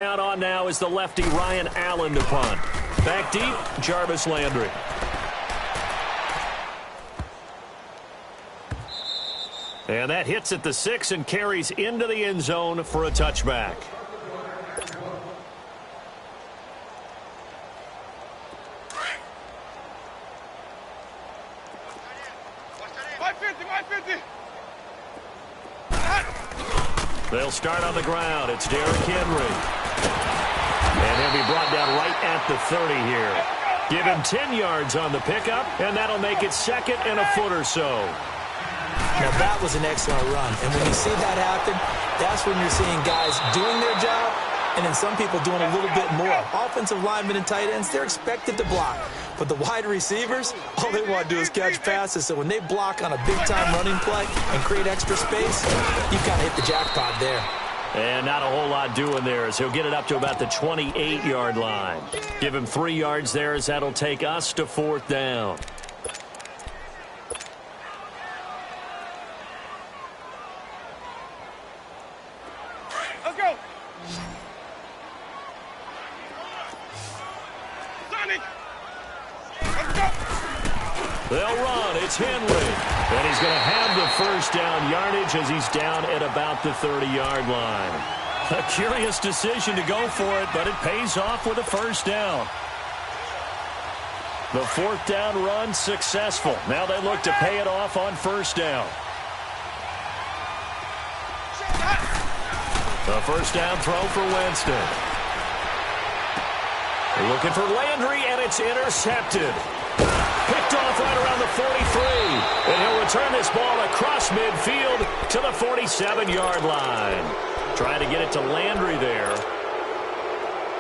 Out on now is the lefty Ryan Allen to punt. Back deep, Jarvis Landry. And that hits at the 6 and carries into the end zone for a touchback. They'll start on the ground. It's Derrick Henry. And he'll be brought down right at the 30 here. Give him 10 yards on the pickup, and that'll make it second and a foot or so. Now, that was an excellent run. And when you see that happen, that's when you're seeing guys doing their job and then some people doing a little bit more. Offensive linemen and tight ends, they're expected to block. But the wide receivers, all they want to do is catch passes. So when they block on a big-time running play and create extra space, you kind of hit the jackpot there. And not a whole lot doing there as he'll get it up to about the 28-yard line. Give him 3 yards there as that'll take us to 4th down. Let's go. They'll run. It's Henry. And he's going to have the first down yardage as he's down at about the 30-yard line. A curious decision to go for it, but it pays off with a first down. The 4th down run successful. Now they look to pay it off on first down. The first down throw for Winston. Looking for Landry, and it's intercepted. Picked off right around the 43. And he'll return this ball across midfield to the 47-yard line. Trying to get it to Landry there.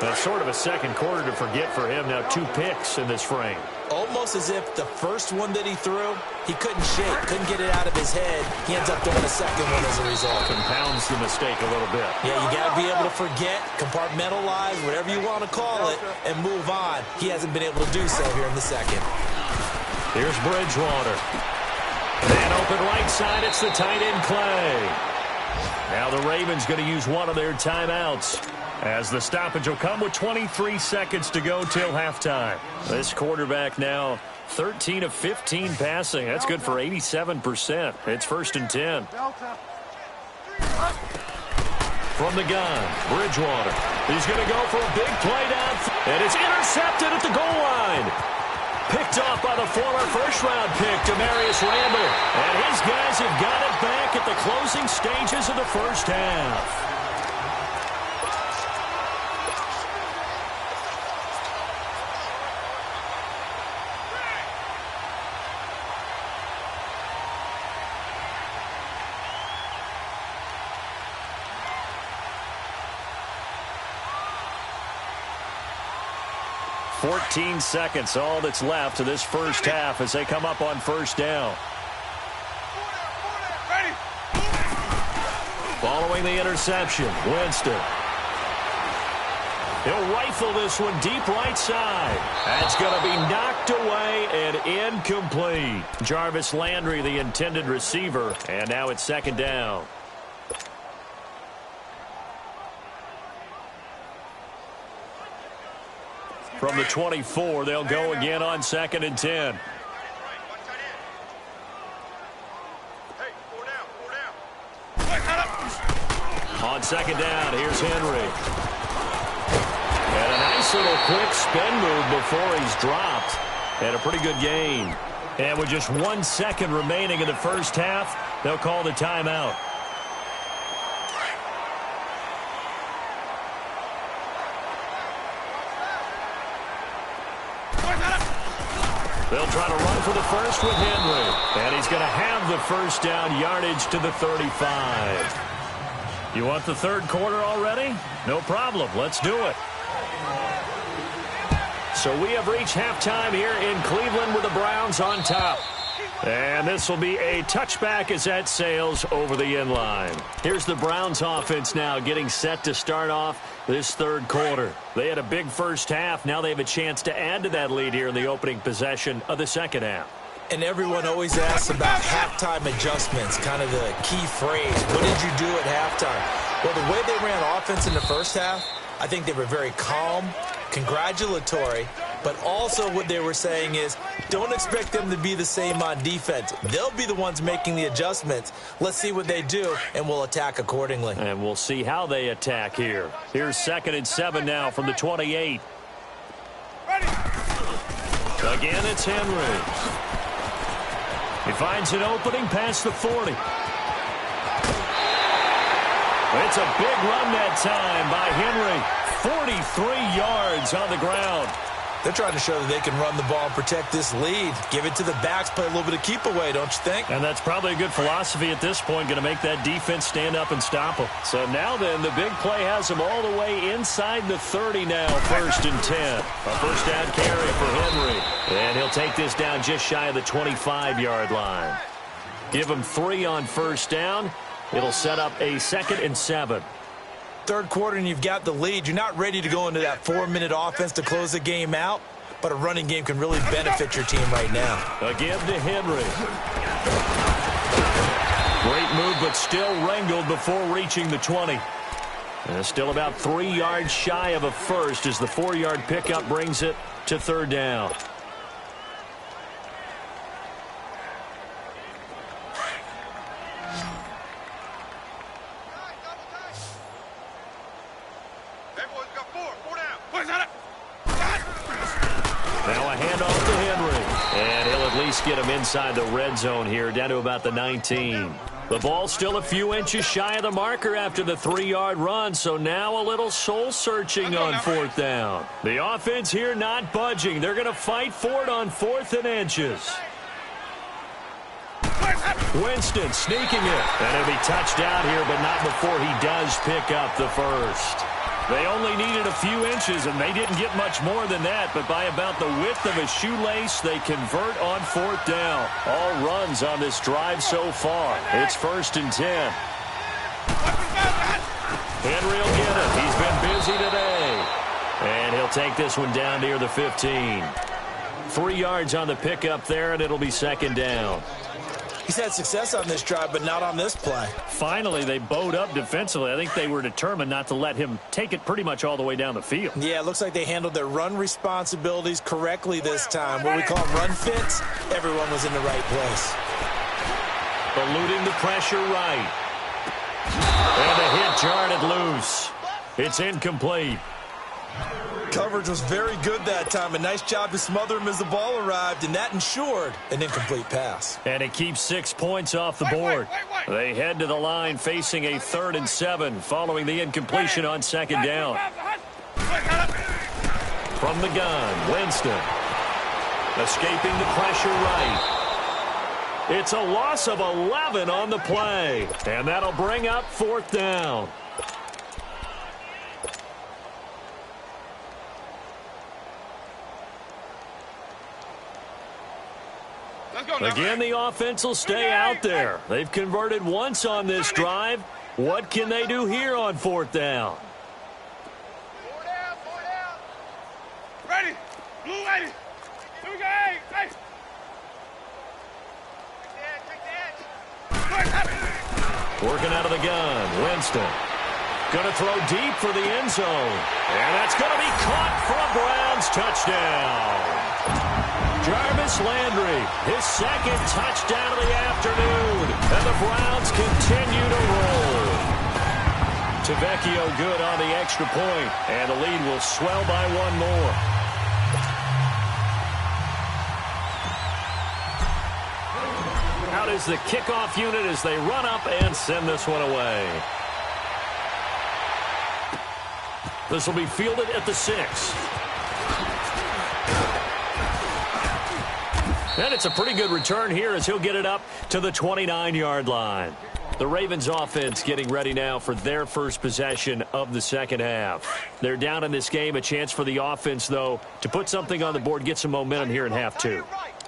That's sort of a second quarter to forget for him. Now 2 picks in this frame. Almost as if the first one that he threw, he couldn't shake, couldn't get it out of his head. He ends up throwing a second one as a result. Compounds the mistake a little bit. Yeah, you got to be able to forget, compartmentalize, whatever you want to call it, and move on. He hasn't been able to do so here in the second. Here's Bridgewater. And open right side, it's the tight end Clay. Now the Ravens going to use one of their timeouts, as the stoppage will come with 23 seconds to go till halftime. This quarterback now 13 of 15 passing. That's good for 87%. It's 1st and 10. From the gun, Bridgewater. He's going to go for a big play down, and it's intercepted at the goal line. Picked off by the former first-round pick, Demarius Randall. And his guys have got it back at the closing stages of the first half. $14 seconds, all that's left of this first half as they come up on first down. Following the interception, Winston. He'll rifle this one deep right side. That's going to be knocked away and incomplete. Jarvis Landry, the intended receiver, and now it's 2nd down. From the 24, they'll go again on 2nd and 10. On 2nd down, here's Henry. And a nice little quick spin move before he's dropped. And a pretty good gain. And with just 1 second remaining in the first half, they'll call the timeout. They'll try to run for the first with Henry. And he's going to have the first down yardage to the 35. You want the 3rd quarter already? No problem. Let's do it. So we have reached halftime here in Cleveland with the Browns on top. And this will be a touchback as that sails over the end line. Here's the Browns offense now getting set to start off this 3rd quarter. They had a big first half. Now they have a chance to add to that lead here in the opening possession of the 2nd half. And everyone always asks about halftime adjustments, kind of the key phrase. What did you do at halftime? Well, the way they ran offense in the first half, I think they were very calm, congratulatory, but also what they were saying is don't expect them to be the same on defense. They'll be the ones making the adjustments. Let's see what they do, and we'll attack accordingly. And we'll see how they attack here. Here's 2nd and 7 now from the 28. Again, it's Henry. He finds an opening past the 40. It's a big run that time by Henry. 43 yards on the ground. They're trying to show that they can run the ball and protect this lead. Give it to the backs, play a little bit of keep away, don't you think? And that's probably a good philosophy at this point, going to make that defense stand up and stop them. So now then, the big play has them all the way inside the 30 now, 1st and 10. A first down carry for Henry. And he'll take this down just shy of the 25-yard line. Give him 3 on first down. It'll set up a 2nd and 7. Third quarter and you've got the lead. You're not ready to go into that 4-minute offense to close the game out, but a running game can really benefit your team right now. Again to Henry. Great move, but still wrangled before reaching the 20. And still about 3 yards shy of a first as the 4-yard pickup brings it to 3rd down. Now a handoff to Henry. And he'll at least get him inside the red zone here, down to about the 19. The ball's still a few inches shy of the marker after the 3-yard run, so now a little soul-searching on 4th down. The offense here not budging. They're going to fight for it on 4th and inches. Winston sneaking it. And he'll be touched out here, but not before he does pick up the first. They only needed a few inches, and they didn't get much more than that, but by about the width of a shoelace, they convert on 4th down. All runs on this drive so far. It's 1st and 10. Henry will get it. He's been busy today. And he'll take this one down near the 15. 3 yards on the pickup there, and it'll be 2nd down. He's had success on this drive, but not on this play. Finally, they bowed up defensively. I think they were determined not to let him take it pretty much all the way down the field. Yeah, it looks like they handled their run responsibilities correctly this time. What we call run fits, everyone was in the right place. Eluding the pressure right. And a hit jarred it loose. It's incomplete. Coverage was very good that time. A nice job to smother him as the ball arrived, and that ensured an incomplete pass. And it keeps 6 points off the board. They head to the line facing a 3rd and 7 following the incompletion on 2nd down. From the gun, Winston. Escaping the pressure right. It's a loss of 11 on the play. And that'll bring up 4th down. Again, the offense will stay out there. They've converted once on this drive. What can they do here on 4th down? 4 down, 4 down. Ready. Blue ready. Here we go. Hey. Take the edge. Working out of the gun. Winston. Going to throw deep for the end zone. And that's going to be caught for a Browns touchdown. Jarvis Landry, his 2nd touchdown of the afternoon. And the Browns continue to roll. Tavecchio good on the extra point. And the lead will swell by 1 more. Out is the kickoff unit as they run up and send this one away. This will be fielded at the 6. And it's a pretty good return here as he'll get it up to the 29-yard line. The Ravens offense getting ready now for their first possession of the 2nd half. They're down in this game. A chance for the offense, though, to put something on the board, get some momentum here in half 2.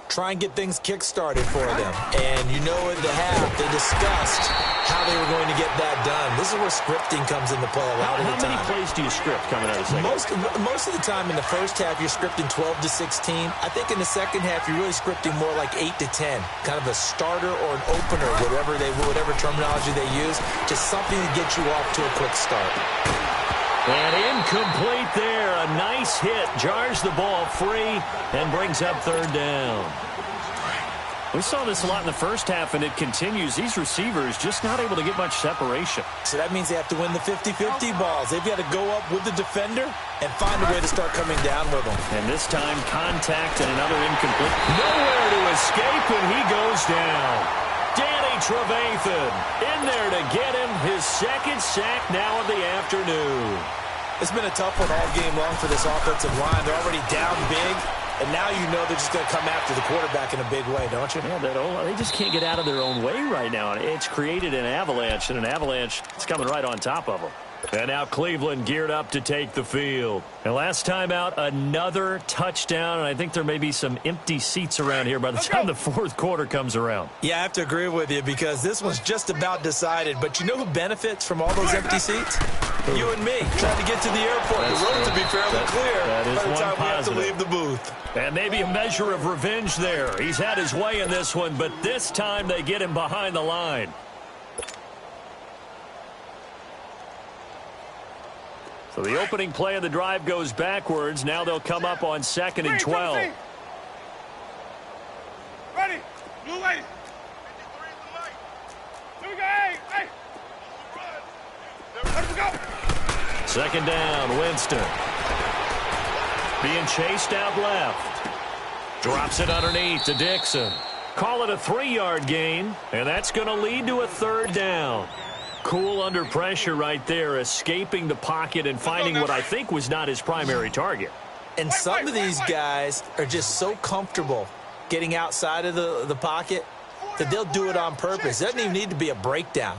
Try and get things kick-started for them. And you know at the half, they discussed how they were going to get that done. This is where scripting comes into play a lot of the time. How many plays do you script coming out of the second? Most of the time in the first half, you're scripting 12 to 16. I think in the second half, you're really scripting more like 8 to 10. Kind of a starter or an opener, whatever terminology they use. Just something to get you off to a quick start. And incomplete there. A nice hit. Jars the ball free and brings up third down. We saw this a lot in the first half, and it continues. These receivers just not able to get much separation. So that means they have to win the 50-50 balls. They've got to go up with the defender and find a way to start coming down with them. And this time, contact and another incomplete. Nowhere to escape, and he goes down. Danny Trevathan in there to get him his second sack now of the afternoon. It's been a tough one all game long for this offensive line. They're already down big. And now you know they're just going to come after the quarterback in a big way, don't you? Yeah, they just can't get out of their own way right now. It's created an avalanche, and an avalanche is coming right on top of them. And now Cleveland geared up to take the field. And last time out, another touchdown, and I think there may be some empty seats around here by the time the fourth quarter comes around. Yeah, I have to agree with you because this one's just about decided. But you know who benefits from all those empty seats? You and me, trying to get to the airport. The road to be fairly clear by the time we have to positive. leave the booth. And maybe a measure of revenge there. He's had his way in this one, but this time they get him behind the line. So the opening play of the drive goes backwards. Now they'll come up on 2nd and 12. Ready. Blue lady. Here we go. Hey. Let's go. Second down, Winston. Being chased out left. Drops it underneath to Dixon. Call it a 3-yard gain, and that's going to lead to a third down. Cool under pressure right there, escaping the pocket and finding what I think was not his primary target. And some of these guys are just so comfortable getting outside of the pocket that they'll do it on purpose. It doesn't even need to be a breakdown.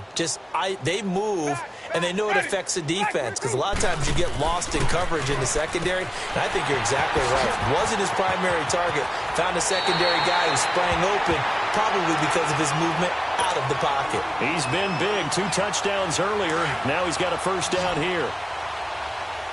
They move, and they know it affects the defense because a lot of times you get lost in coverage in the secondary, and I think you're exactly right. Wasn't his primary target. Found a secondary guy who sprang open, probably because of his movement out of the pocket. He's been big. 2 touchdowns earlier. Now he's got a first down here.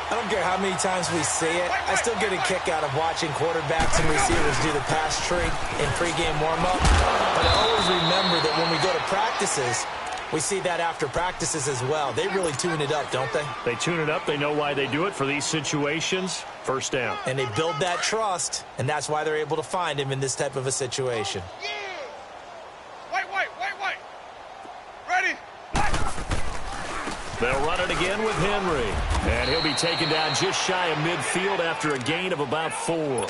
I don't care how many times we see it. I still get a kick out of watching quarterbacks and receivers do the pass tree in pregame warm-up. But I always remember that when we go to practices, we see that after practices as well. They really tune it up, don't they? They tune it up. They know why they do it for these situations. First down. And they build that trust, and that's why they're able to find him in this type of a situation. White. Ready. They'll run it again with Henry. And he'll be taken down just shy of midfield after a gain of about 4.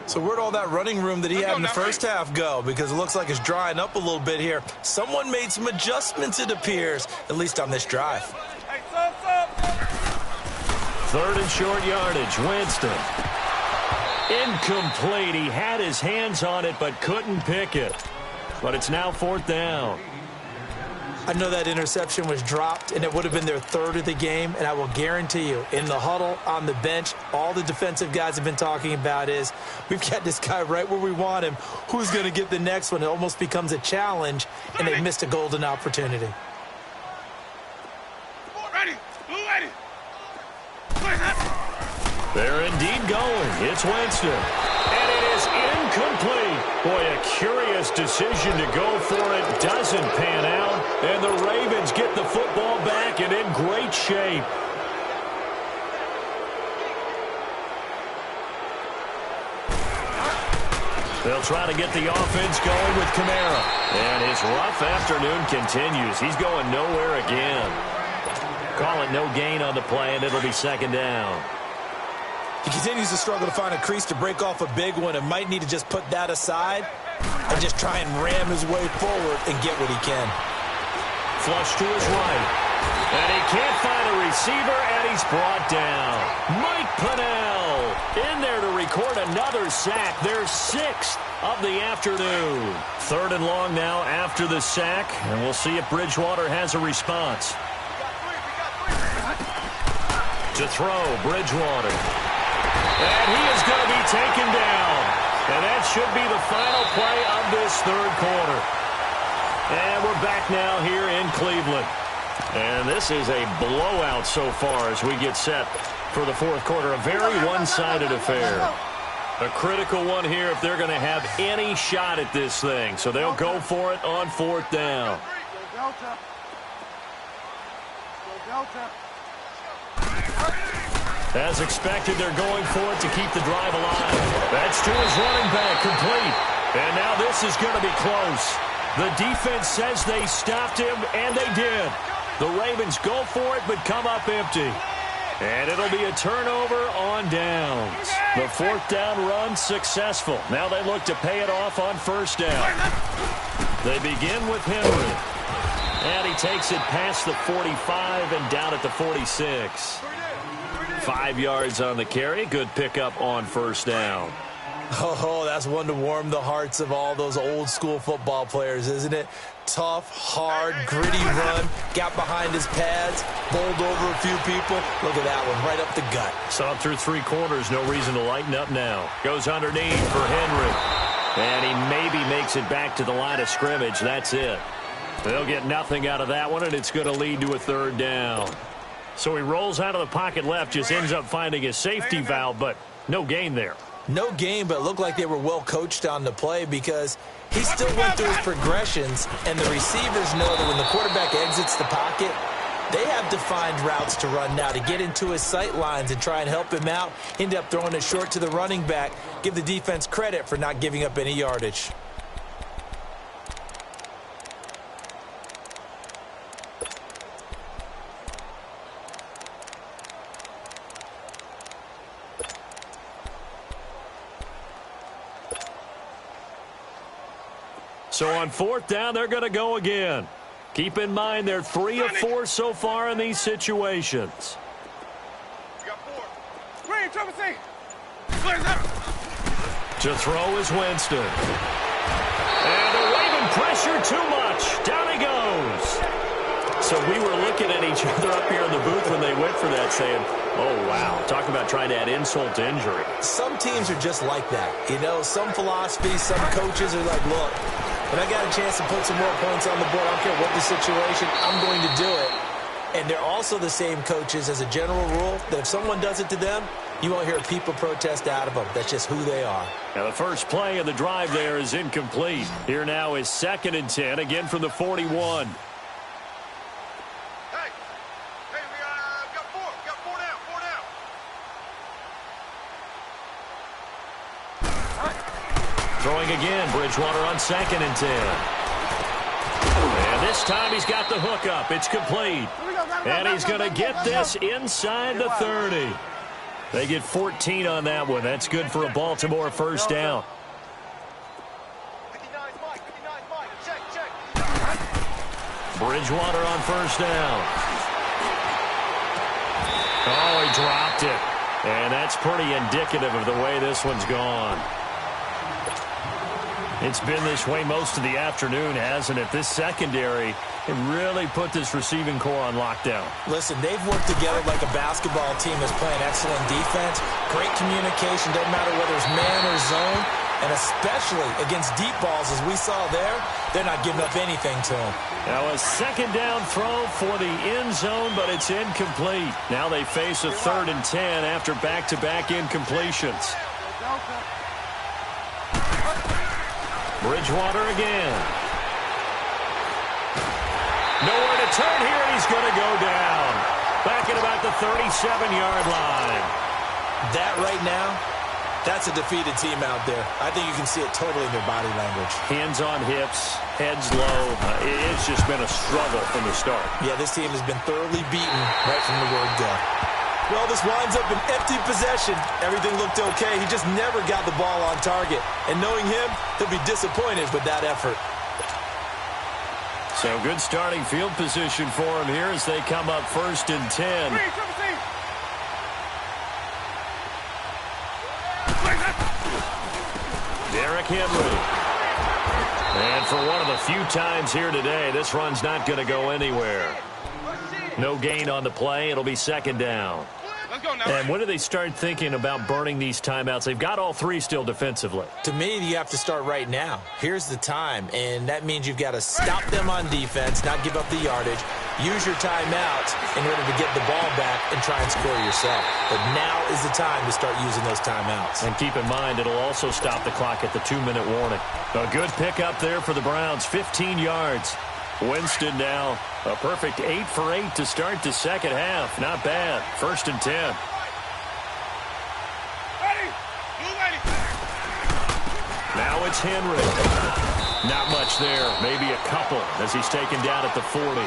So where'd all that running room that he had in the first half go? Because it looks like it's drying up a little bit here. Someone made some adjustments, it appears, at least on this drive. Hey, stop. 3rd and short yardage. Winston. Incomplete. He had his hands on it but couldn't pick it. But it's now 4th down. I know that interception was dropped, and it would have been their 3rd of the game, and I will guarantee you, in the huddle, on the bench, all the defensive guys have been talking about is, we've got this guy right where we want him. Who's going to get the next one? It almost becomes a challenge, and they missed a golden opportunity. Ready. Blue lady. They're indeed going. It's Winston. And it is incomplete. Boy, a curious decision to go for it. Doesn't pan out. And the Ravens get the football back and in great shape. They'll try to get the offense going with Kamara. And his rough afternoon continues. He's going nowhere again. Call it no gain on the play, and it'll be 2nd down. He continues to struggle to find a crease to break off a big one and might need to just put that aside and just try and ram his way forward and get what he can. Flush to his right. And he can't find a receiver, and he's brought down. Mike Pennell in there to record another sack. Their 6th of the afternoon. 3rd and long now after the sack, and we'll see if Bridgewater has a response. To throw, Bridgewater. And he is going to be taken down. And that should be the final play of this 3rd quarter. And we're back now here in Cleveland. And this is a blowout so far as we get set for the 4th quarter. A very one-sided affair. A critical one here if they're going to have any shot at this thing. So they'll go for it on 4th down. As expected, they're going for it to keep the drive alive. That's to his running back, complete. And now this is going to be close. The defense says they stopped him, and they did. The Ravens go for it, but come up empty. And it'll be a turnover on downs. The fourth down run successful. Now they look to pay it off on first down. They begin with Henry. And he takes it past the 45 and down at the 46. 5 yards on the carry. Good pickup on first down. Oh, that's one to warm the hearts of all those old-school football players, isn't it? Tough, hard, gritty run. Got behind his pads, bowled over a few people. Look at that one, right up the gut. Saw through 3 quarters. No reason to lighten up now. Goes underneath for Henry. And he maybe makes it back to the line of scrimmage. That's it. They'll get nothing out of that one, and it's going to lead to a third down. So he rolls out of the pocket left, just ends up finding a safety valve, but no gain there. No gain, but it looked like they were well coached on the play because he still went through his progressions, and the receivers know that when the quarterback exits the pocket, they have defined routes to run now to get into his sight lines and try and help him out. End up throwing it short to the running back. Give the defense credit for not giving up any yardage. So on fourth down, they're going to go again. Keep in mind they're 3 of 4 so far in these situations. You got 4. Green, trouble C. To throw is Winston. And the Raven pressure too much. Down he goes. So we were looking at each other up here in the booth when they went for that saying, oh, wow. Talk about trying to add insult to injury. Some teams are just like that. You know, some philosophies, some coaches are like, look, when I got a chance to put some more points on the board, I don't care what the situation, I'm going to do it. And they're also the same coaches as a general rule that if someone does it to them, you won't hear people protest out of them. That's just who they are. Now the first play of the drive there is incomplete. Here now is 2nd and 10, again from the 41. We got 4. We got 4 down. 4 down. Throwing again, Bridgewater on 2nd and 10. And this time he's got the hook up. It's complete. And he's going to get this inside the 30. They get 14 on that one. That's good for a Baltimore first down. 59 Mike. Check. Bridgewater on first down. Oh, he dropped it. And that's pretty indicative of the way this one's gone. It's been this way most of the afternoon, hasn't it? This secondary, it really put this receiving core on lockdown. Listen, they've worked together like a basketball team that's playing excellent defense. Great communication, doesn't matter whether it's man or zone. And especially against deep balls, as we saw there, they're not giving up anything to them. Now a 2nd down throw for the end zone, but it's incomplete. Now they face a 3rd and 10 after back-to-back incompletions. Bridgewater again. Nowhere to turn here, and he's going to go down. Back at about the 37-yard line. That right now, that's a defeated team out there. I think you can see it totally in their body language. Hands on hips, heads low. It's just been a struggle from the start. Yeah, this team has been thoroughly beaten right from the word go. Well, this winds up an empty possession. Everything looked okay. He just never got the ball on target. And knowing him, he'll be disappointed with that effort. So good starting field position for him here as they come up 1st and 10. Derrick Henry. And for one of the few times here today, this run's not going to go anywhere. No gain on the play. It'll be 2nd down. Let's go now. And when do they start thinking about burning these timeouts? They've got all 3 still defensively. To me, you have to start right now. Here's the time, and that means you've got to stop them on defense, not give up the yardage, use your timeouts in order to get the ball back and try and score yourself. But now is the time to start using those timeouts. And keep in mind, it'll also stop the clock at the 2-minute warning. A good pickup there for the Browns, 15 yards. Winston now a perfect 8 for 8 to start the second half. Not bad. 1st and 10. it's Henry. Not much there. Maybe a couple as he's taken down at the 40.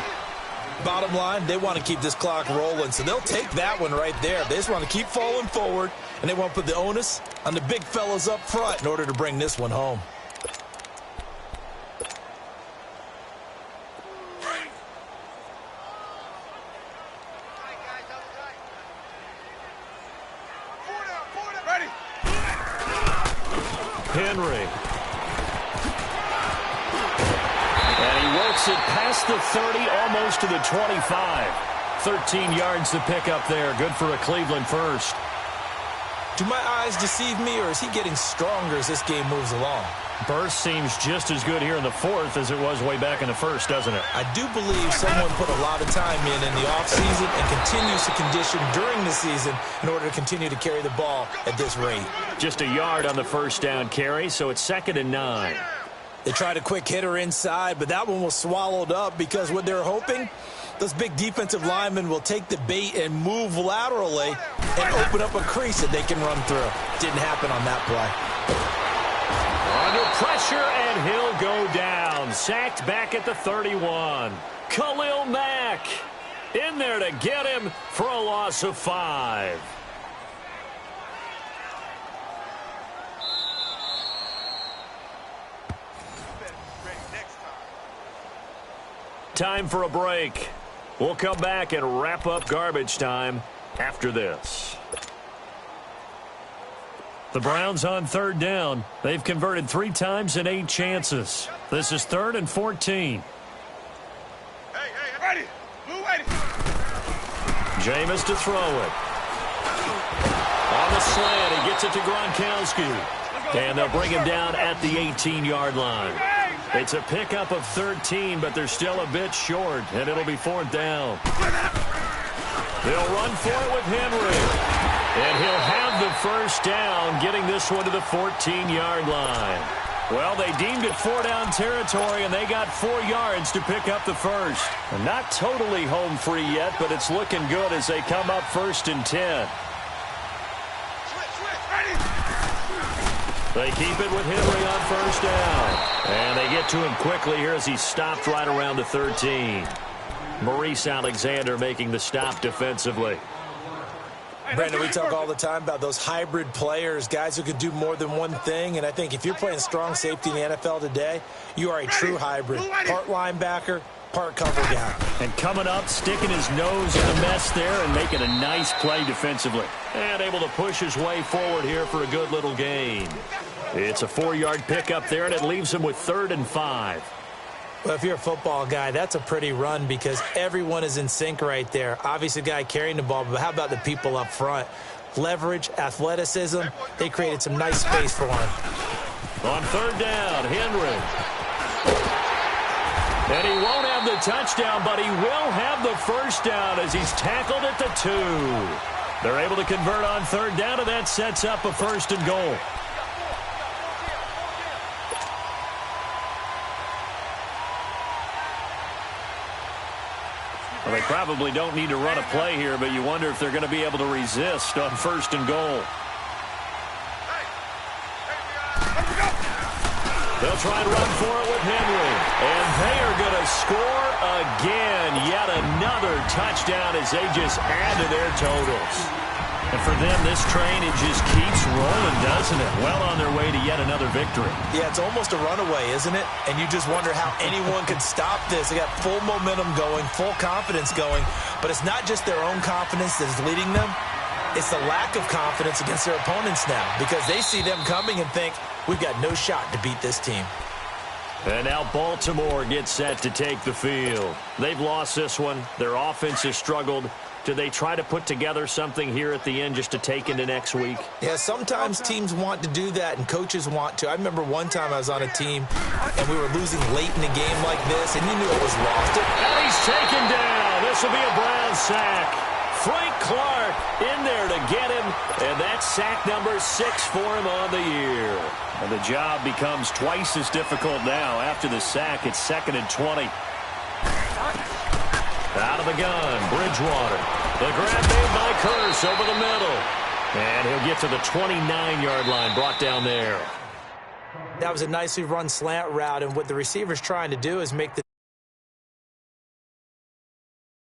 Bottom line, they want to keep this clock rolling, so they'll take that one right there. They just want to keep falling forward, and they want to put the onus on the big fellas up front in order to bring this one home. Henry. And he works it past the 30, almost to the 25. 13 yards to pick up there. Good for a Cleveland first. Do my eyes deceive me, or is he getting stronger as this game moves along? Burst seems just as good here in the fourth as it was way back in the first, doesn't it? I do believe someone put a lot of time in the offseason and continues to condition during the season in order to continue to carry the ball at this rate. Just a yard on the first down carry, so it's 2nd and 9. They tried a quick hitter inside, but that one was swallowed up because what they're hoping, those big defensive linemen will take the bait and move laterally and open up a crease that they can run through. Didn't happen on that play. Under pressure, and he'll go down. Sacked back at the 31. Khalil Mack in there to get him for a loss of 5. Time for a break. We'll come back and wrap up garbage time after this. The Browns on 3rd down. They've converted 3 times in 8 chances. This is 3rd and 14. Hey, ready. Blue ready. Jameis to throw it. On the slant, he gets it to Gronkowski. And they'll bring him down at the 18-yard line. It's a pickup of 13, but they're still a bit short, and it'll be 4th down. They'll run for it with Henry. And he'll have the first down, getting this one to the 14-yard line. Well, they deemed it 4-down territory, and they got 4 yards to pick up the first. And not totally home free yet, but it's looking good as they come up 1st and 10. They keep it with Henry on 1st down. And they get to him quickly here as he's stopped right around the 13. Maurice Alexander making the stop defensively. Brandon, we talk all the time about those hybrid players, guys who could do more than one thing. And I think if you're playing strong safety in the NFL today, you are a true hybrid. Part linebacker, part cover guy. And coming up, sticking his nose in the mess there and making a nice play defensively. And able to push his way forward here for a good little gain. It's a 4-yard pickup there, and it leaves him with 3rd and 5. Well, if you're a football guy, that's a pretty run because everyone is in sync right there. Obviously, the guy carrying the ball, but how about the people up front? Leverage, athleticism, they created some nice space for him. On 3rd down, Henry. And he won't have the touchdown, but he will have the first down as he's tackled at the 2. They're able to convert on 3rd down, and that sets up a 1st and goal. Well, they probably don't need to run a play here, but you wonder if they're going to be able to resist on 1st and goal. They'll try and run for it with Henry. And they are going to score again. Yet another touchdown as they just add to their totals. And for them, this train, it just keeps rolling, doesn't it? Well on their way to yet another victory. Yeah, it's almost a runaway, isn't it? And you just wonder how anyone could stop this. They got full momentum going, full confidence going. But it's not just their own confidence that is leading them. It's the lack of confidence against their opponents now because they see them coming and think, we've got no shot to beat this team. And now Baltimore gets set to take the field. They've lost this one. Their offense has struggled. Do they try to put together something here at the end just to take into next week? Yeah, sometimes teams want to do that and coaches want to. I remember one time I was on a team and we were losing late in a game like this and you knew it was lost. And he's taken down. This will be a Brown sack. Frank Clark in there to get him, and that's sack number 6 for him on the year. And the job becomes twice as difficult now. After the sack, it's 2nd and 20. Out of the gun, Bridgewater. The grab made by Curse over the middle. And he'll get to the 29-yard line, brought down there. That was a nicely run slant route, and what the receiver's trying to do is make the